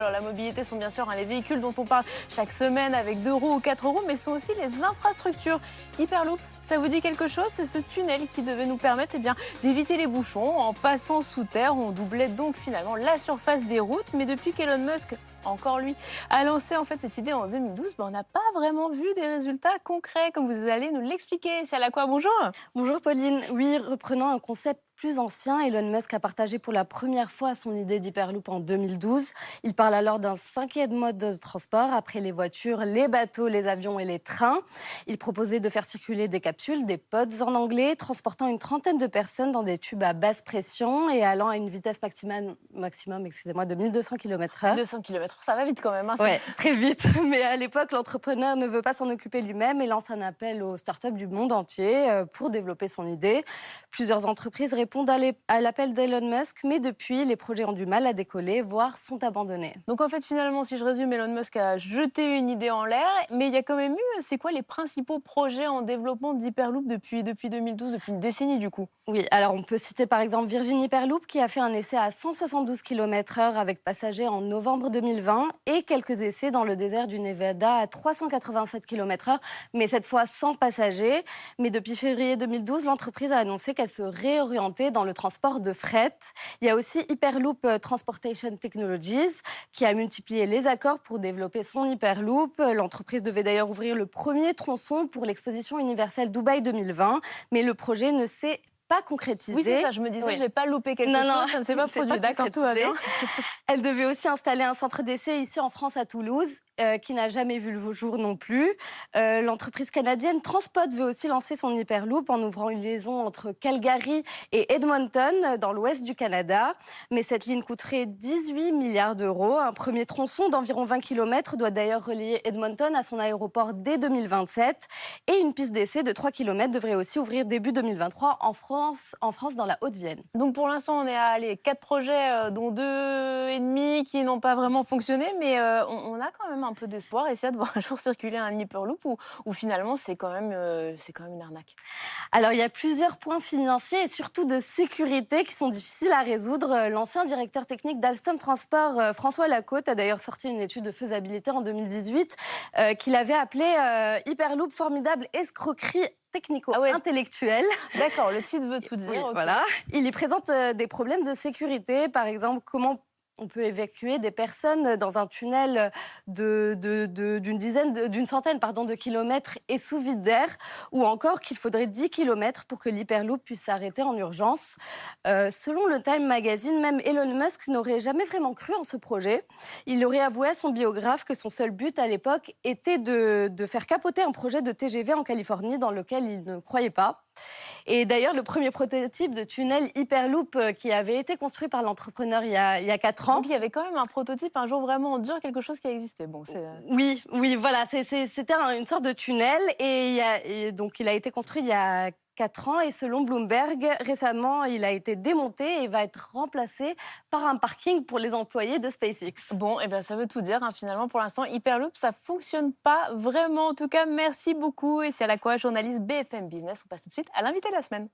Alors la mobilité sont bien sûr les véhicules dont on parle chaque semaine avec 2 roues ou 4 roues, mais ce sont aussi les infrastructures. Hyperloop, ça vous dit quelque chose? C'est ce tunnel qui devait nous permettre d'éviter les bouchons en passant sous terre. On doublait donc finalement la surface des routes, mais depuis qu'Elon Musk, encore lui, a lancé en fait cette idée en 2012, on n'a pas vraiment vu des résultats concrets, comme vous allez nous l'expliquer. C'est à la quoi, bonjour. Bonjour Pauline. Oui, reprenant un concept plus ancien, Elon Musk a partagé pour la première fois son idée d'Hyperloop en 2012. Il parle alors d'un 5e mode de transport après les voitures, les bateaux, les avions et les trains. Il proposait de faire circuler des capsules, des pods en anglais, transportant une trentaine de personnes dans des tubes à basse pression et allant à une vitesse maximum de 1200 km/h. 200 km, ça va vite quand même. Hein, Ouais, très vite. Mais à l'époque, l'entrepreneur ne veut pas s'en occuper lui-même et lance un appel aux startups du monde entier pour développer son idée. Plusieurs entreprises répondent à l'appel d'Elon Musk, mais depuis, les projets ont du mal à décoller, voire sont abandonnés. Donc en fait, finalement, si je résume, Elon Musk a jeté une idée en l'air, mais il y a quand même eu, c'est quoi les principaux projets en développement d'Hyperloop depuis 2012, depuis une décennie du coup? Oui, alors on peut citer par exemple Virgin Hyperloop qui a fait un essai à 172 km/h avec passagers en novembre 2020 et quelques essais dans le désert du Nevada à 387 km/h, mais cette fois sans passagers. Mais depuis février 2012, l'entreprise a annoncé qu'elle se réorientait dans le transport de fret. Il y a aussi Hyperloop Transportation Technologies qui a multiplié les accords pour développer son Hyperloop. L'entreprise devait d'ailleurs ouvrir le premier tronçon pour l'exposition universelle Dubaï 2020, mais le projet ne s'est pas concrétisé. Oui, c'est ça, je me disais, Oui. je n'ai pas loupé quelque Non, chose, non, ça ne s'est pas c'est produit. pas D'accord, tout va bien. Elle devait aussi installer un centre d'essai ici en France à Toulouse, qui n'a jamais vu le jour non plus. L'entreprise canadienne Transpod veut aussi lancer son Hyperloop en ouvrant une liaison entre Calgary et Edmonton, dans l'ouest du Canada. Mais cette ligne coûterait 18 milliards d'euros. Un premier tronçon d'environ 20 km doit d'ailleurs relier Edmonton à son aéroport dès 2027. Et une piste d'essai de 3 km devrait aussi ouvrir début 2023 en France dans la Haute-Vienne. Donc pour l'instant, on est à 4 projets, dont 2 et demi qui n'ont pas vraiment fonctionné, mais on a quand même un peu d'espoir. Essayer de voir un jour circuler un Hyperloop où finalement c'est quand même une arnaque. Alors, il y a plusieurs points financiers et surtout de sécurité qui sont difficiles à résoudre. L'ancien directeur technique d'Alstom Transport, François Lacôte, a d'ailleurs sorti une étude de faisabilité en 2018 qu'il avait appelée Hyperloop, formidable escroquerie technico-intellectuelle. D'accord, le titre veut tout dire. Oui, Ok. voilà. Il y présente des problèmes de sécurité, par exemple, comment on peut évacuer des personnes dans un tunnel d'une centaine de kilomètres et sous vide d'air, ou encore qu'il faudrait 10 kilomètres pour que l'Hyperloop puisse s'arrêter en urgence. Selon le Time Magazine, même Elon Musk n'aurait jamais vraiment cru en ce projet. Il aurait avoué à son biographe que son seul but à l'époque était de faire capoter un projet de TGV en Californie dans lequel il ne croyait pas. Et d'ailleurs, le premier prototype de tunnel Hyperloop qui avait été construit par l'entrepreneur il y a 4 ans. Donc il y avait quand même un prototype, un jour vraiment en dur, quelque chose qui a existé. Bon, Oui, voilà, c'était une sorte de tunnel et donc il a été construit il y a 4 ans et selon Bloomberg, récemment, il a été démonté et va être remplacé par un parking pour les employés de SpaceX. Bon, et ben ça veut tout dire. Finalement, pour l'instant, Hyperloop, ça fonctionne pas vraiment. En tout cas, merci beaucoup. Et c'est à la quoi, journaliste BFM Business. On passe tout de suite à l'invité de la semaine.